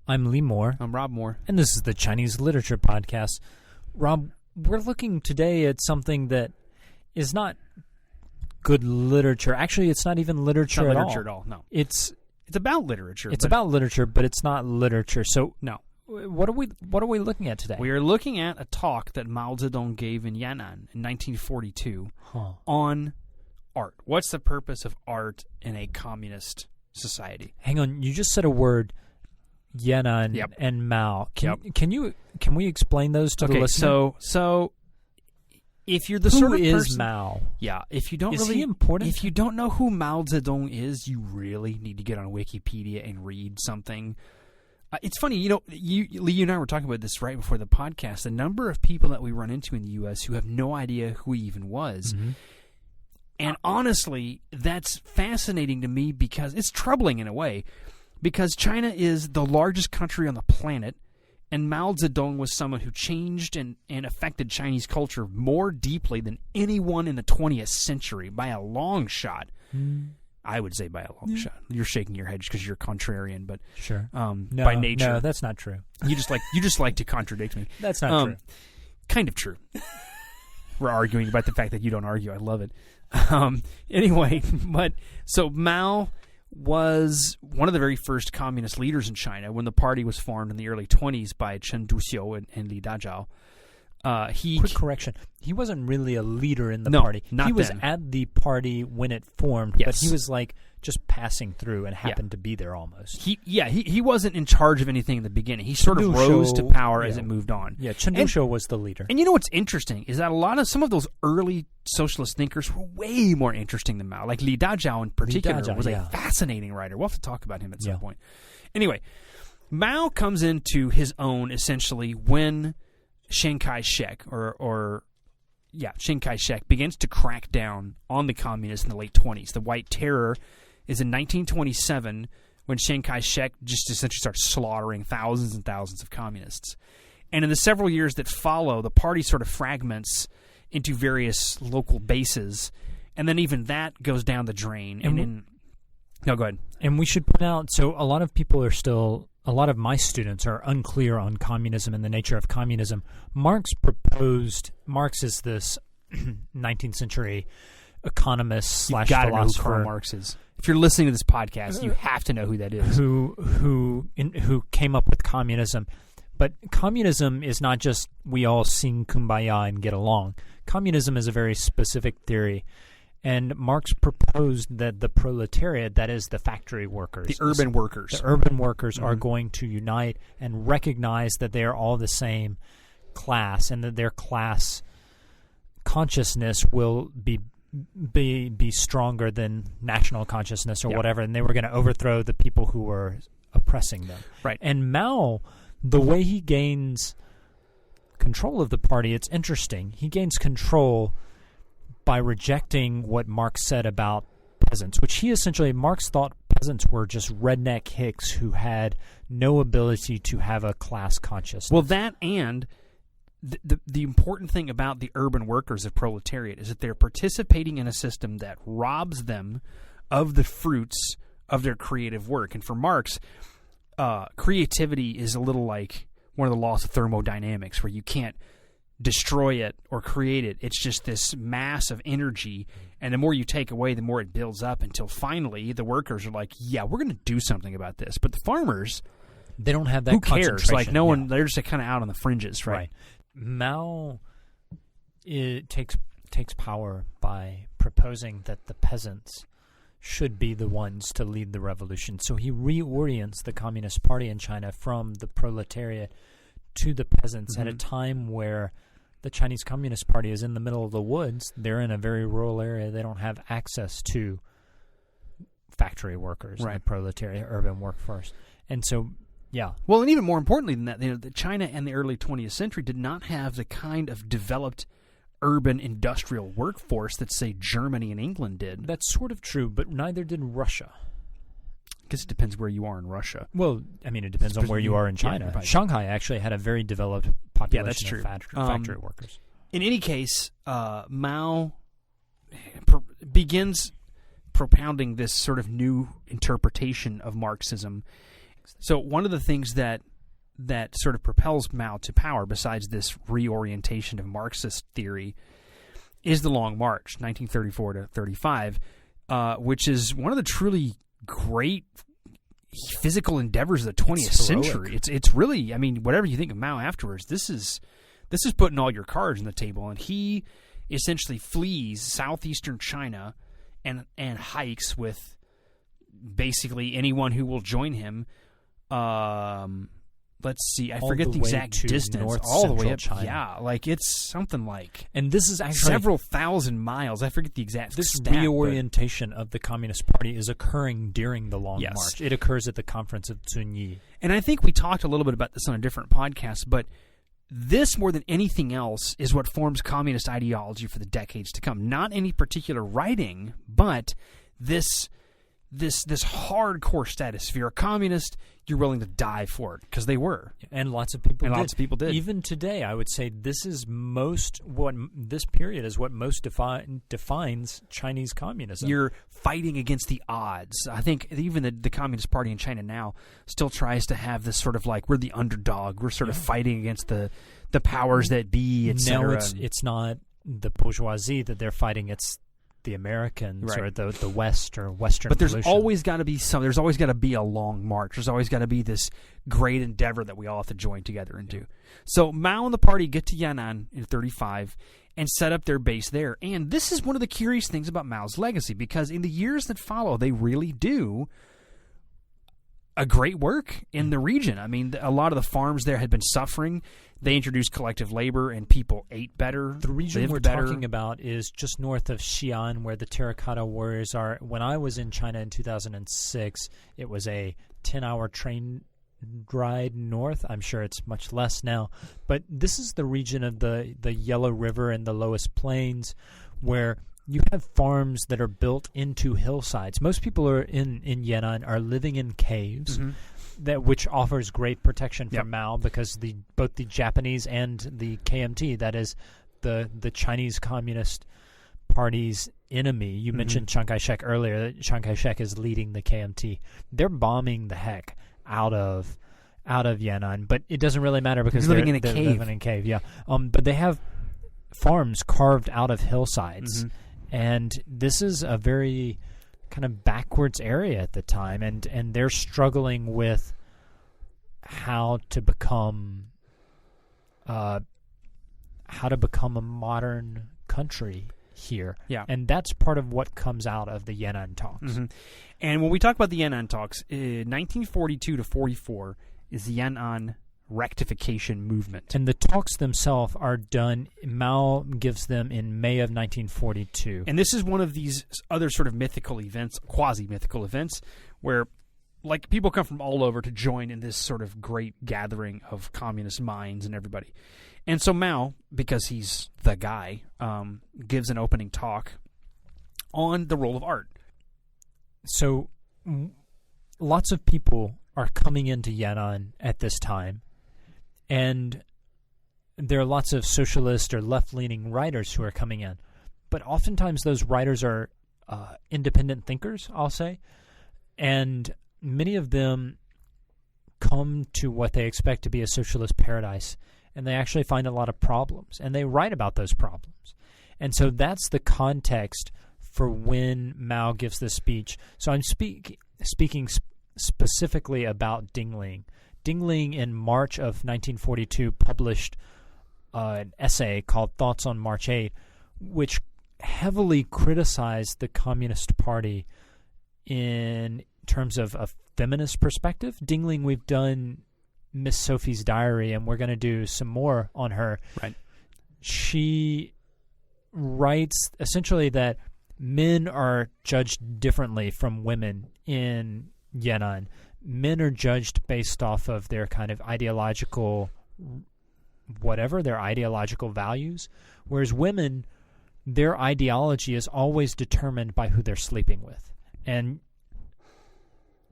I'm Lee Moore. I'm Rob Moore. And this is the Chinese Literature Podcast. Rob, we're looking today at something that is not good literature. Actually, it's not even literature, at all. No. It's about literature. It's about literature, but it's not literature. So no. What are we looking at today? We are looking at a talk that Mao Zedong gave in Yan'an in 1942 on art. What's the purpose of art in a communist society? Hang on, you just said a word, Yan'an and Mao. Can we explain those to the listener? So if you're the who sort of is person, Mao? Yeah, if you don't is really he important? If you don't know who Mao Zedong is, you really need to get on Wikipedia and read something. It's funny, Lee, you and I were talking about this right before the podcast. The number of people that we run into in the U.S. who have no idea who he even was. Mm-hmm. And honestly, that's fascinating to me because it's troubling in a way. Because China is the largest country on the planet, and Mao Zedong was someone who changed and affected Chinese culture more deeply than anyone in the 20th century by a long shot. I would say by a long shot. You're shaking your head because you're contrarian, but sure. By nature, no, that's not true. You just like to contradict me. That's not true. Kind of true. We're arguing about the fact that you don't argue. I love it. Anyway, so Mao was one of the very first communist leaders in China when the party was formed in the early 1920s by Chen Duxiu and Li Dazhao. Quick correction. He wasn't really a leader in the No, party. not He was then. at the party when it formed, Yes. but he was like just passing through and happened to be there almost. He wasn't in charge of anything in the beginning. He sort of Duxiu, rose to power as it moved on. Yeah, Chen Duxiu was the leader. And you know what's interesting is that some of those early socialist thinkers were way more interesting than Mao. Like Li Dazhao in particular was a fascinating writer. We'll have to talk about him at some point. Anyway, Mao comes into his own essentially when Chiang Kai-shek Chiang Kai-shek begins to crack down on the communists in the late 1920s. The White Terror is in 1927 when Chiang Kai-shek just essentially starts slaughtering thousands and thousands of communists. And in the several years that follow, the party sort of fragments into various local bases, and then even that goes down the drain. No, go ahead. And we should point out, so a lot of my students are unclear on communism and the nature of communism. Marx is this 19th century economist / philosopher. Know who Karl Marx is. If you're listening to this podcast, you have to know who that is. Who came up with communism. But communism is not just we all sing Kumbaya and get along. Communism is a very specific theory. And Marx proposed that the proletariat, that is the factory workers, the urban workers are going to unite and recognize that they are all the same class and that their class consciousness will be stronger than national consciousness or whatever, and they were going to overthrow the people who were oppressing them. Right. And Mao, the way he gains control of the party, it's interesting. He gains control by rejecting what Marx said about peasants, which Marx thought peasants were just redneck hicks who had no ability to have a class consciousness. Well, that and the important thing about the urban workers of proletariat is that they're participating in a system that robs them of the fruits of their creative work. And for Marx, creativity is a little like one of the laws of thermodynamics, where you can't destroy it or create it. It's just this mass of energy, and the more you take away, the more it builds up until finally the workers are like, yeah, we're going to do something about this. But the farmers, they don't have that. Who cares? Like no one, they're just kind of out on the fringes, right? Mao takes power by proposing that the peasants should be the ones to lead the revolution. So he reorients the Communist Party in China from the proletariat to the peasants at a time where the Chinese Communist Party is in the middle of the woods. They're in a very rural area. They don't have access to factory workers, and the proletariat urban workforce. And so, well, and even more importantly than that, China in the early 20th century did not have the kind of developed urban industrial workforce that, say, Germany and England did. That's sort of true, but neither did Russia. I guess it depends where you are in Russia. Well, I mean, it depends on where you are in China. Shanghai actually had a very developed population of factory workers. In any case, Mao begins propounding this sort of new interpretation of Marxism, things. So one of the things that sort of propels Mao to power, besides this reorientation of Marxist theory, is the Long March, 1934 to 35, which is one of the truly great physical endeavors of the 20th century. It's really, I mean, whatever you think of Mao afterwards, this is putting all your cards on the table, and he essentially flees southeastern China and hikes with basically anyone who will join him. Let's see, I forget the exact distance. All the way up, China. Yeah, like it's something like, and this is actually several thousand miles. I forget the exact. This reorientation of the Communist Party is occurring during the Long March. It occurs at the Conference of Zunyi, and I think we talked a little bit about this on a different podcast, but this, more than anything else, is what forms communist ideology for the decades to come. Not any particular writing, but this hardcore status. If you're a communist, you're willing to die for it, because they were, and lots of people did. Even today, I would say this period is what most defines Chinese communism. You're fighting against the odds. I think even the Communist Party in China now still tries to have this sort of like, we're the underdog. We're sort of fighting against the powers that be, etc. No, it's not the bourgeoisie that they're fighting. It's the Americans, or the West or Western. But there's pollution. always got to be There's always got to be a long march. There's always got to be this great endeavor that we all have to join together and do. So Mao and the party get to Yan'an in 35 and set up their base there. And this is one of the curious things about Mao's legacy, because in the years that follow, they really do a great work in the region. I mean, a lot of the farms there had been suffering. They introduced collective labor, and people ate better. The region we're talking about is just north of Xi'an, where the terracotta warriors are. When I was in China in 2006, it was a 10-hour train ride north. I'm sure it's much less now. But this is the region of the Yellow River and the Lowest Plains, where you have farms that are built into hillsides. Most people are in Yan'an are living in caves. Mm-hmm. Which offers great protection for Mao, because both the Japanese and the KMT, that is the Chinese Communist Party's enemy. You mentioned Chiang Kai-shek earlier. Chiang Kai-shek is leading the KMT. They're bombing the heck out of Yan'an, but it doesn't really matter because they're living in a cave. Yeah, but they have farms carved out of hillsides, and this is a very kind of backwards area at the time, and they're struggling with how to become a modern country here. Yeah. And that's part of what comes out of the Yan'an talks. Mm-hmm. And when we talk about the Yan'an talks, 1942 to 44 is the Yan'an rectification movement. And the talks themselves are done, Mao gives them in May of 1942. And this is one of these other sort of mythical events, quasi-mythical events, where like people come from all over to join in this sort of great gathering of communist minds and everybody. And so Mao, because he's the guy, gives an opening talk on the role of art. So lots of people are coming into Yan'an at this time, and there are lots of socialist or left-leaning writers who are coming in. But oftentimes those writers are independent thinkers, I'll say, and many of them come to what they expect to be a socialist paradise, and they actually find a lot of problems, and they write about those problems. And so that's the context for when Mao gives this speech. So I'm speaking specifically about Dingling. Dingling in March of 1942 published an essay called Thoughts on March 8, which heavily criticized the Communist Party in terms of a feminist perspective. Dingling, we've done Miss Sophie's Diary, and we're going to do some more on her. Right. She writes essentially that men are judged differently from women in Yan'an. Men are judged based off of their kind of ideological their ideological values, whereas women, their ideology is always determined by who they're sleeping with. And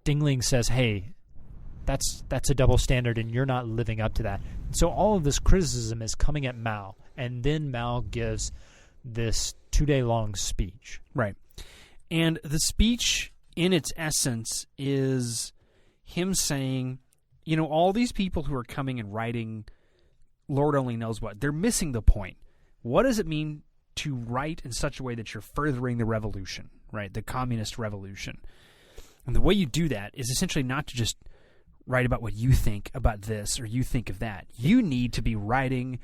Dingling says, hey, that's a double standard, and you're not living up to that. So all of this criticism is coming at Mao, and then Mao gives this 2-day-long speech. Right. And the speech, in its essence, is him saying, you know, all these people who are coming and writing Lord only knows what, they're missing the point. What does it mean to write in such a way that you're furthering the revolution, right? The communist revolution. And the way you do that is essentially not to just write about what you think about this or you think of that. You need to be writing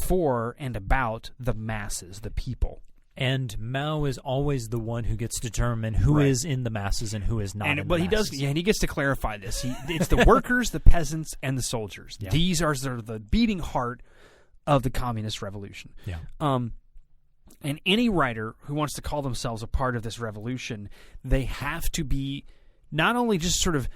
for and about the masses, the people. And Mao is always the one who gets to determine who is in the masses and who is not in the masses. He does, and he gets to clarify this. It's the workers, the peasants, and the soldiers. Yeah. These are sort of the beating heart of the communist revolution. Yeah. And any writer who wants to call themselves a part of this revolution, they have to be not only just sort of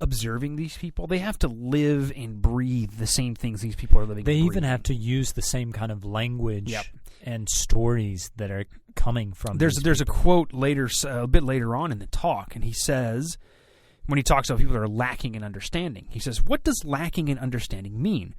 observing these people, they have to live and breathe the same things these people are living and breathing. They even have to use the same kind of language and stories that are coming from There's a quote later, a bit later on in the talk, and he says, when he talks about people that are lacking in understanding, he says, what does lacking in understanding mean?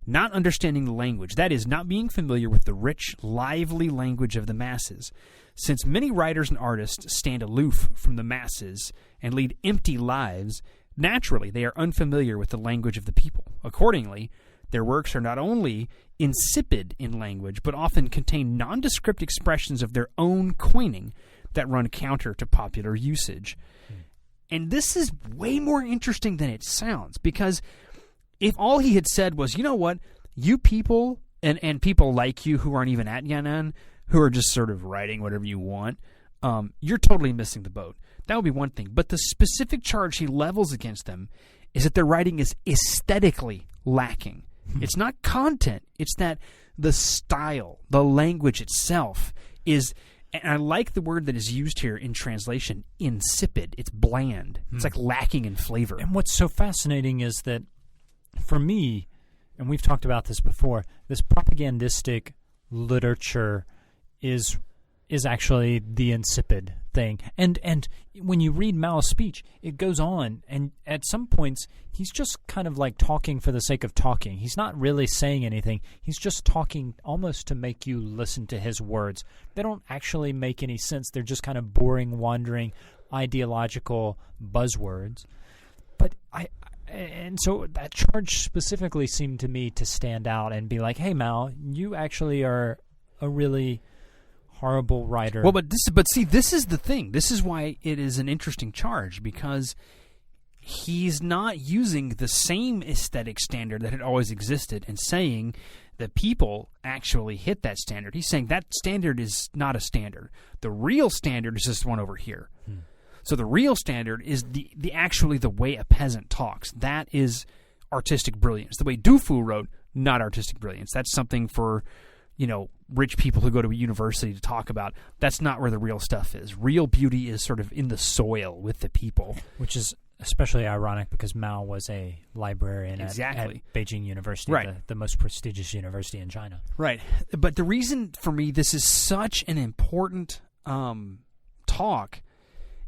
Not understanding the language. That is, not being familiar with the rich, lively language of the masses. Since many writers and artists stand aloof from the masses and lead empty lives, naturally they are unfamiliar with the language of the people. Accordingly, their works are not only insipid in language, but often contain nondescript expressions of their own coining that run counter to popular usage. And this is way more interesting than it sounds, because if all he had said was, you know what, you people and people like you who aren't even at Yan'an, who are just sort of writing whatever you want, you're totally missing the boat. That would be one thing. But the specific charge he levels against them is that their writing is aesthetically lacking. It's not content. It's that the style, the language itself is, and I like the word that is used here in translation, insipid. It's bland. It's like lacking in flavor. And what's so fascinating is that for me, and we've talked about this before, this propagandistic literature is actually the insipid thing. And when you read Mao's speech, it goes on, and at some points, he's just kind of like talking for the sake of talking. He's not really saying anything. He's just talking almost to make you listen to his words. They don't actually make any sense. They're just kind of boring, wandering, ideological buzzwords. But and so that charge specifically seemed to me to stand out and be like, hey, Mao, you actually are a really horrible writer. Well, but see, this is the thing. This is why it is an interesting charge, because he's not using the same aesthetic standard that had always existed and saying that people actually hit that standard. He's saying that standard is not a standard. The real standard is this one over here. So the real standard is actually the way a peasant talks. That is artistic brilliance. The way Du Fu wrote, not artistic brilliance. That's something for, you know, rich people who go to a university to talk about. That's not where the real stuff is. Real beauty is sort of in the soil with the people. Which is especially ironic because Mao was a librarian at Beijing University, right. the most prestigious university in China. Right. But the reason for me this is such an important talk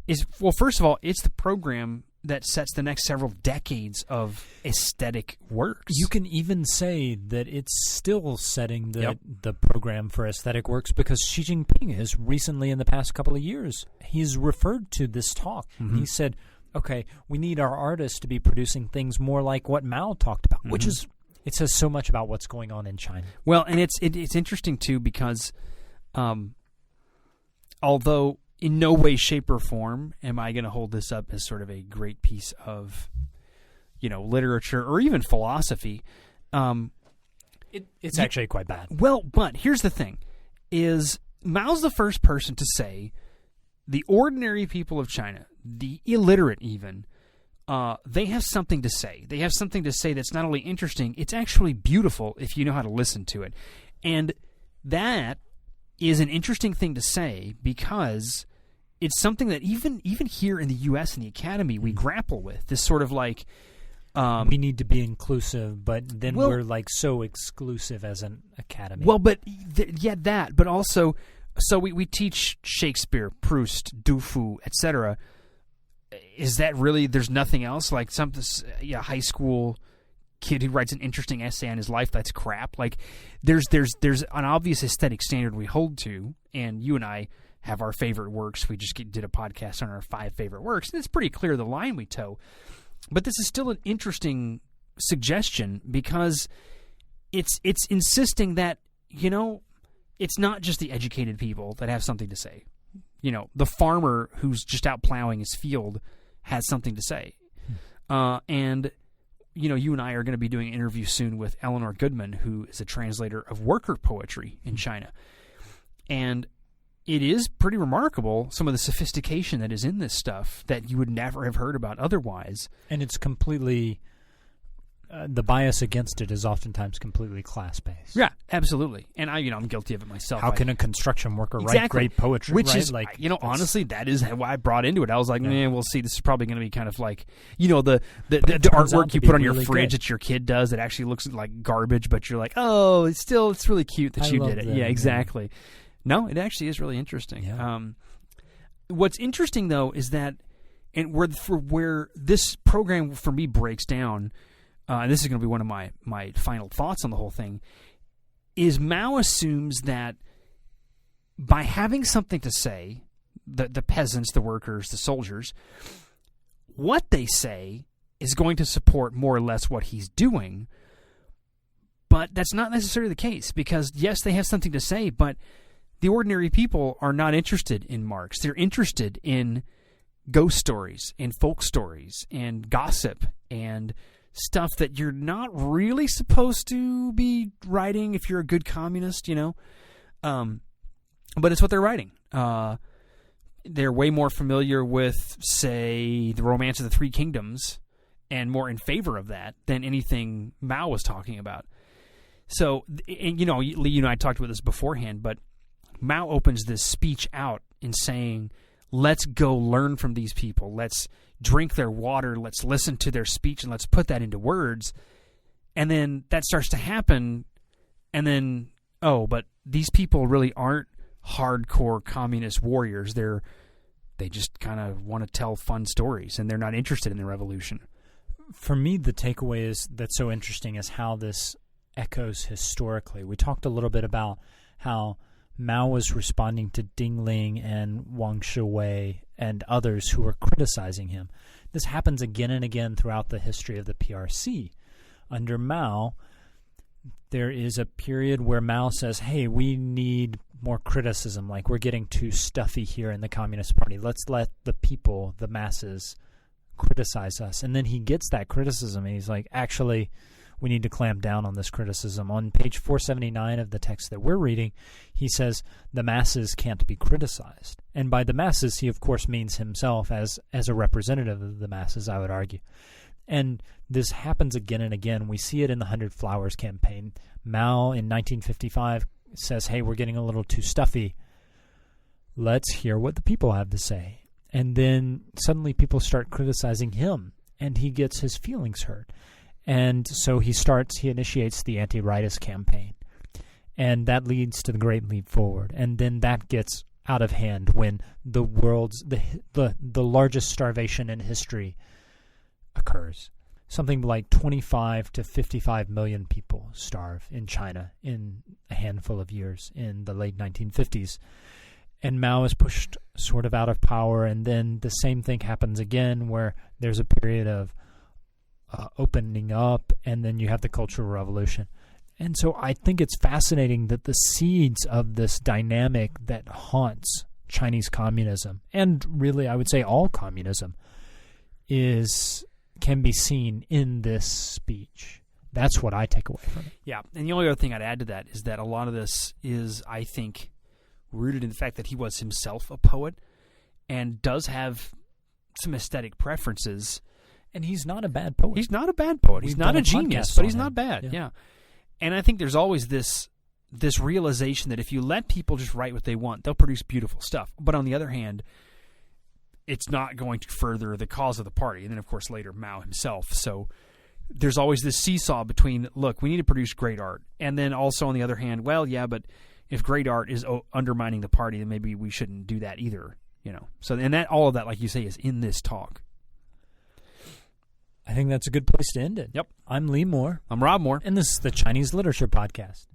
is, well, first of all, it's the program that sets the next several decades of aesthetic works. You can even say that it's still setting the program for aesthetic works, because Xi Jinping has recently, in the past couple of years, he's referred to this talk. Mm-hmm. He said, okay, we need our artists to be producing things more like what Mao talked about, which is, it says so much about what's going on in China. Well, and it's interesting, too, because although in no way, shape, or form am I going to hold this up as sort of a great piece of, you know, literature or even philosophy. It's actually quite bad. Well, but here's the thing, is Mao's the first person to say the ordinary people of China, the illiterate even, they have something to say. They have something to say that's not only interesting, it's actually beautiful if you know how to listen to it. And that is an interesting thing to say, because it's something that even here in the U.S. and the Academy we grapple with. This sort of like we need to be inclusive, but then we're like so exclusive as an academy. Well, but that, but also, so we teach Shakespeare, Proust, Du Fu, etc. Is that really? There's nothing else like something? High school kid who writes an interesting essay on his life, that's crap. Like there's an obvious aesthetic standard we hold to, and you and I have our favorite works. We just did a podcast on our 5 favorite works, and it's pretty clear the line we toe. But this is still an interesting suggestion because it's insisting that, it's not just the educated people that have something to say. The farmer who's just out plowing his field has something to say. And, you and I are going to be doing an interview soon with Eleanor Goodman, who is a translator of worker poetry in China. And it is pretty remarkable, some of the sophistication that is in this stuff that you would never have heard about otherwise. And it's completely... the bias against it is oftentimes completely class-based. Yeah, absolutely. And I'm guilty of it myself. How can a construction worker write great poetry? Which right? is, honestly, that is why I brought into it. I was like, we'll see. This is probably going to be kind of like, the artwork you put on your fridge that your kid does that actually looks like garbage, but you're like, oh, it's really cute that you did it. Yeah, exactly. No, it actually is really interesting. Yeah. What's interesting, though, is that, and where this program for me breaks down, and this is going to be one of my final thoughts on the whole thing, is Mao assumes that by having something to say, the peasants, the workers, the soldiers, what they say is going to support more or less what he's doing, but that's not necessarily the case, because yes, they have something to say, but the ordinary people are not interested in Marx. They're interested in ghost stories and folk stories and gossip and stuff that you're not really supposed to be writing if you're a good communist, but it's what they're writing. They're way more familiar with, say, the Romance of the Three Kingdoms and more in favor of that than anything Mao was talking about. So, and Lee, you and I talked about this beforehand, but Mao opens this speech out in saying, let's go learn from these people. Let's drink their water. Let's listen to their speech and let's put that into words. And then that starts to happen. And then, but these people really aren't hardcore communist warriors. They just kind of want to tell fun stories and they're not interested in the revolution. For me, the takeaway that's so interesting is how this echoes historically. We talked a little bit about how Mao was responding to Ding Ling and Wang Shiwei and others who were criticizing him. This happens again and again throughout the history of the PRC. Under Mao, there is a period where Mao says, hey, we need more criticism, like we're getting too stuffy here in the Communist Party. Let's let the people, the masses, criticize us. And then he gets that criticism and he's like, actually, we need to clamp down on this criticism. On page 479 of the text that we're reading, he says the masses can't be criticized. And by the masses, he of course means himself as a representative of the masses, I would argue. And this happens again and again. We see it in the 100 Flowers campaign. Mao in 1955 says, hey, we're getting a little too stuffy. Let's hear what the people have to say. And then suddenly people start criticizing him, and he gets his feelings hurt. And so he initiates the anti-rightist campaign. And that leads to the Great Leap Forward. And then that gets out of hand when the world's, the largest starvation in history occurs. Something like 25 to 55 million people starve in China in a handful of years in the late 1950s. And Mao is pushed sort of out of power, and then the same thing happens again where there's a period of opening up, and then you have the Cultural Revolution. And so I think it's fascinating that the seeds of this dynamic that haunts Chinese communism, and really I would say all communism, can be seen in this speech. That's what I take away from it. Yeah, and the only other thing I'd add to that is that a lot of this is, I think, rooted in the fact that he was himself a poet and does have some aesthetic preferences. And he's not a bad poet. He's not a bad poet. He's not a genius, but he's not bad. Yeah. And I think there's always this realization that if you let people just write what they want, they'll produce beautiful stuff. But on the other hand, it's not going to further the cause of the party. And then, of course, later Mao himself. So there's always this seesaw between, look, we need to produce great art. And then also on the other hand, well, yeah, but if great art is undermining the party, then maybe we shouldn't do that either. So, and that all of that, like you say, is in this talk. I think that's a good place to end it. Yep. I'm Lee Moore. I'm Rob Moore. And this is the Chinese Literature Podcast.